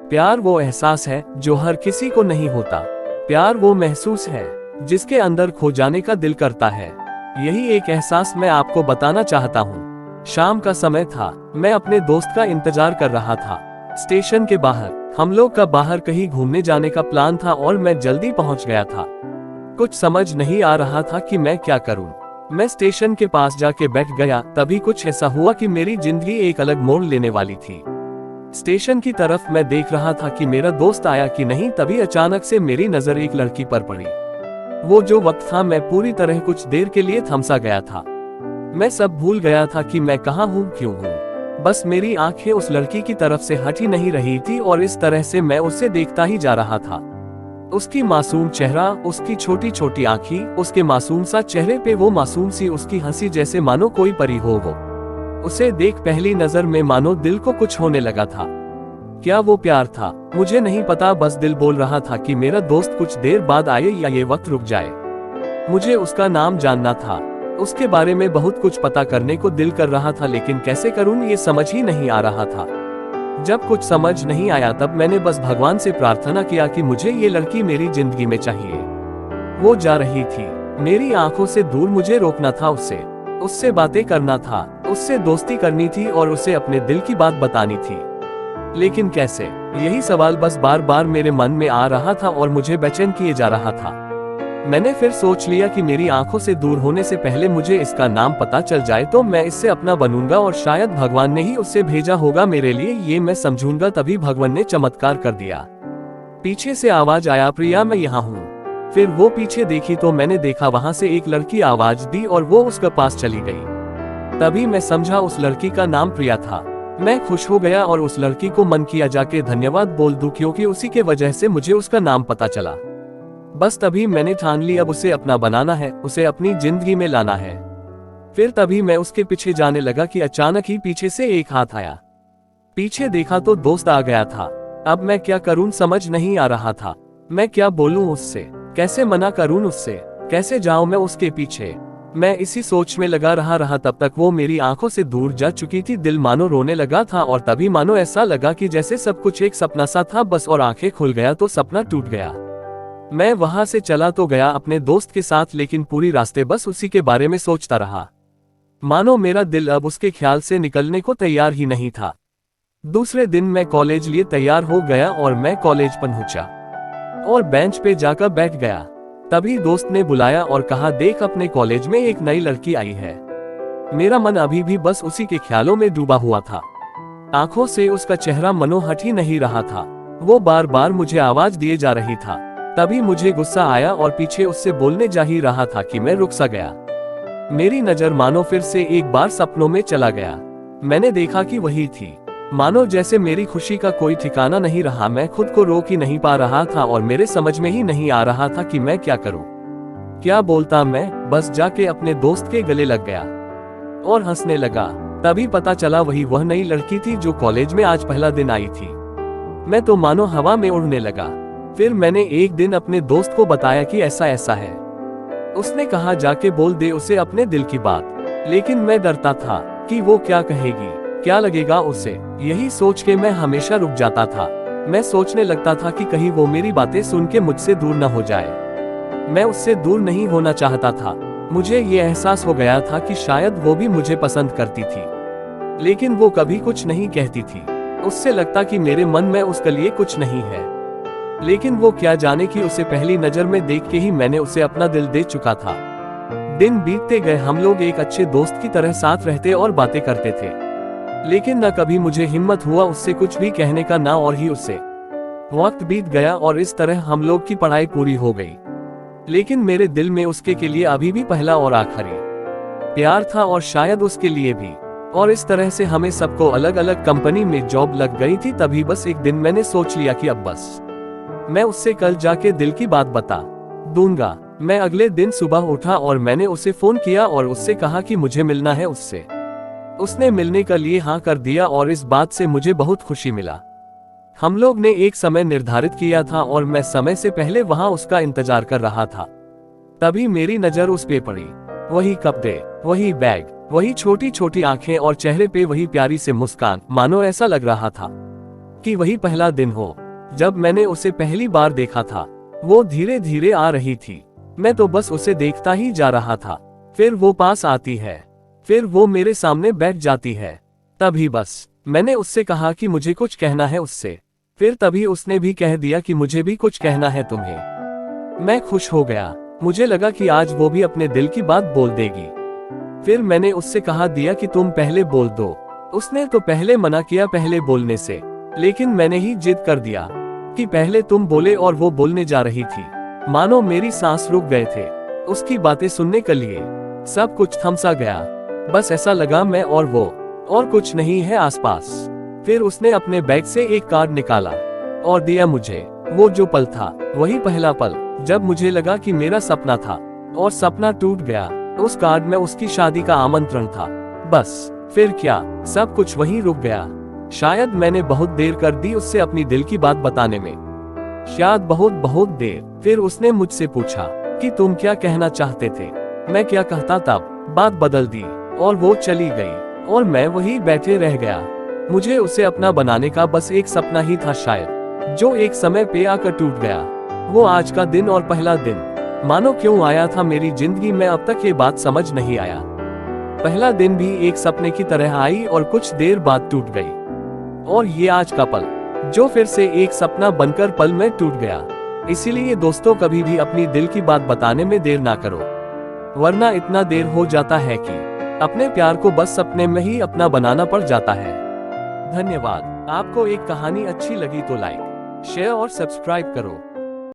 प्यार वो एहसास है जो हर किसी को नहीं होता। प्यार वो महसूस है जिसके अंदर खो जाने का दिल करता है। यही एक एहसास मैं आपको बताना चाहता हूँ। शाम का समय था, मैं अपने दोस्त का इंतजार कर रहा था स्टेशन के बाहर। हम लोग का बाहर कहीं घूमने जाने का प्लान था और मैं जल्दी पहुंच गया था। कुछ समझ नहीं आ रहा था कि मैं क्या करूं। मैं स्टेशन के पास जाके बैठ गया। तभी कुछ ऐसा हुआ कि मेरी जिंदगी एक अलग मोड़ लेने वाली थी। स्टेशन की तरफ मैं देख रहा था कि मेरा दोस्त आया कि नहीं, तभी अचानक से मेरी नजर एक लड़की पर पड़ी। वो जो वक्त था, मैं पूरी तरह कुछ देर के लिए थमसा गया था। मैं सब भूल गया था कि मैं कहाँ हूँ, क्यों हूँ। बस मेरी आंखें उस लड़की की तरफ से हट ही नहीं रही थी और इस तरह से मैं उसे देखता ही जा रहा था। उसकी मासूम चेहरा, उसकी छोटी छोटी आंखें, उसके मासूम सा चेहरे पे वो मासूम सी उसकी हंसी, जैसे मानो कोई परी हो वो। उसे देख पहली नजर में मानो दिल को कुछ होने लगा था। क्या वो प्यार था? मुझे नहीं पता, बस दिल बोल रहा था कि मेरा दोस्त कुछ देर बाद आए या ये वक्त रुक जाए। मुझे उसका नाम जानना था, उसके बारे में बहुत कुछ पता करने को दिल कर रहा था, लेकिन कैसे करूं ये समझ ही नहीं आ रहा था। जब कुछ समझ नहीं आया तब मैंने बस भगवान से प्रार्थना किया कि मुझे ये लड़की मेरी जिंदगी में चाहिए। वो जा रही थी, मेरी आंखों से दूर, मुझे रोकना था उससे बातें करना था, उससे दोस्ती करनी थी और उसे अपने दिल की बात बतानी थी। लेकिन कैसे? यही सवाल बस बार बार मेरे मन में आ रहा था और मुझे बेचैन किए जा रहा था। मैंने फिर सोच लिया कि मेरी आंखों से दूर होने से पहले मुझे इसका नाम पता चल जाए तो मैं इससे अपना बनूंगा और शायद भगवान ने ही उसे भेजा होगा मेरे लिए, ये मैं समझूंगा। तभी भगवान ने चमत्कार कर दिया। पीछे से आवाज आया, प्रिया मैं यहाँ हूँ। फिर वो पीछे देखी तो मैंने देखा वहां से एक लड़की आवाज दी और वो उसके पास चली गई। तभी मैं समझा उस लड़की का नाम प्रिया था। मैं खुश हो गया और उस लड़की को मन किया जाके धन्यवाद बोल दूं, क्योंकि उसी के वजह से मुझे उसका नाम पता चला। बस तभी मैंने ठान ली अब उसे अपना बनाना है, उसे अपनी जिंदगी में लाना है। फिर तभी मैं उसके पीछे जाने लगा कि अचानक ही पीछे से एक हाथ आया। पीछे देखा तो दोस्त आ गया था। अब मैं क्या करूं समझ नहीं आ रहा था। मैं क्या बोलूं उससे, कैसे मना करूं उससे, कैसे जाऊं मैं उसके पीछे। मैं इसी सोच में लगा रहा तब तक वो मेरी आंखों से दूर जा चुकी थी। दिल मानो रोने लगा था और तभी मानो ऐसा लगा कि जैसे सब कुछ एक सपना सा था बस, और आंखें खुल गया तो सपना टूट गया। मैं वहां से चला तो गया अपने दोस्त के साथ, लेकिन पूरी रास्ते बस उसी के बारे में सोचता रहा। मानो मेरा दिल अब उसके ख्याल से निकलने को तैयार ही नहीं था। दूसरे दिन मैं कॉलेज लिए तैयार हो गया और मैं कॉलेज पहुंचा और बेंच पे जाकर बैठ गया। तभी दोस्त ने बुलाया और कहा, देख अपने कॉलेज में एक नई लड़की आई है। मेरा मन अभी भी बस उसी के ख्यालों में डूबा हुआ था। आंखों से उसका चेहरा मनो हट ही नहीं रहा था। वो बार बार मुझे आवाज दिए जा रही था। तभी मुझे गुस्सा आया और पीछे उससे बोलने जा ही रहा था कि मैं रुक सा गया। मेरी नजर मानो फिर से एक बार सपनों में चला गया। मैंने देखा कि वही थी। मानो जैसे मेरी खुशी का कोई ठिकाना नहीं रहा। मैं खुद को रोक ही नहीं पा रहा था और मेरे समझ में ही नहीं आ रहा था कि मैं क्या करूं, क्या बोलता। मैं बस जाके अपने दोस्त के गले लग गया और हंसने लगा। तभी पता चला वह नई लड़की थी जो कॉलेज में आज पहला दिन आई थी। मैं तो मानो हवा में उड़ने लगा। फिर मैंने एक दिन अपने दोस्त को बताया कि ऐसा ऐसा है। उसने कहा, जाके बोल दे उसे अपने दिल की बात। लेकिन मैं डरता था कि वो क्या कहेगी, क्या लगेगा उसे। यही सोच के मैं हमेशा रुक जाता था। मैं सोचने लगता था कि कहीं वो मेरी बातें सुन के मुझसे दूर न हो जाए। मैं उससे दूर नहीं होना चाहता था। मुझे ये एहसास हो गया था कि शायद वो भी मुझे पसंद करती थी, लेकिन वो कभी कुछ नहीं कहती थी। उससे लगता कि मेरे मन में उसके लिए कुछ नहीं है, लेकिन वो क्या जाने कि उसे पहली नजर में देख के ही मैंने उसे अपना दिल दे चुका था। दिन बीतते गए, हम लोग एक अच्छे दोस्त की तरह साथ रहते और बातें करते थे, लेकिन न कभी मुझे हिम्मत हुआ उससे कुछ भी कहने का, ना और ही उससे। वक्त बीत गया और इस तरह हम लोग की पढ़ाई पूरी हो गई, लेकिन मेरे दिल में उसके के लिए अभी भी पहला और आखिरी प्यार था और शायद उसके लिए भी। और इस तरह से हमें सबको अलग अलग कंपनी में जॉब लग गई थी। तभी बस एक दिन मैंने सोच लिया कि अब बस मैं उससे कल जाके दिल की बात बता दूंगा। मैं अगले दिन सुबह उठा और मैंने उसे फोन किया और उससे कहा कि मुझे मिलना है उससे। उसने मिलने के लिए हाँ कर दिया और इस बात से मुझे बहुत खुशी मिला। हम लोग ने एक समय निर्धारित किया था और मैं समय से पहले वहां उसका इंतजार कर रहा था। तभी मेरी नजर उस पे पड़ी। वही कपड़े, वही बैग, वही छोटी छोटी आंखें और चेहरे पे वही प्यारी से मुस्कान। मानो ऐसा लग रहा था कि वही पहला दिन हो जब मैंने उसे पहली बार देखा था। वो धीरे धीरे आ रही थी, मैं तो बस उसे देखता ही जा रहा था। फिर वो पास आती है, फिर वो मेरे सामने बैठ जाती है। तभी बस मैंने उससे कहा कि मुझे कुछ कहना है उससे। फिर तभी उसने भी कह दिया कि मुझे भी कुछ कहना है तुम्हें। मैं खुश हो गया, मुझे लगा कि आज वो भी अपने दिल की बात बोल देगी। फिर मैंने उससे कहा दिया कि तुम पहले बोल दो। उसने तो पहले मना किया पहले बोलने से, लेकिन मैंने ही जिद कर दिया कि पहले तुम बोले और वो बोलने जा रही थी। मानो मेरी सांस रुक गए थे उसकी बातें सुनने के लिए। सब कुछ थम सा गया, बस ऐसा लगा मैं और वो, और कुछ नहीं है आसपास। फिर उसने अपने बैग से एक कार्ड निकाला और दिया मुझे। वो जो पल था वही पहला पल जब मुझे लगा कि मेरा सपना था और सपना टूट गया। उस कार्ड में उसकी शादी का आमंत्रण था। बस फिर क्या, सब कुछ वहीं रुक गया। शायद मैंने बहुत देर कर दी उससे अपनी दिल की बात बताने में, शायद बहुत बहुत देर। फिर उसने मुझसे पूछा कि तुम क्या कहना चाहते थे। मैं क्या कहता, तब बात बदल दी और वो चली गई और मैं वहीं बैठे रह गया। मुझे उसे अपना बनाने का बस एक सपना ही था शायद, जो एक समय पे आकर टूट गया। वो आज का दिन और पहला दिन मानो क्यों आया था मेरी जिंदगी में, अब तक ये बात समझ नहीं आया। पहला दिन भी एक सपने की तरह आई और कुछ देर बाद टूट गई। और ये आज का पल जो फिर से एक सपना बनकर पल में टूट गया। इसीलिए दोस्तों, कभी भी अपनी दिल की बात बताने में देर ना करो, वरना इतना देर हो जाता है कि अपने प्यार को बस सपने में ही अपना बनाना पड़ जाता है। धन्यवाद। आपको एक कहानी अच्छी लगी तो लाइक, शेयर और सब्सक्राइब करो।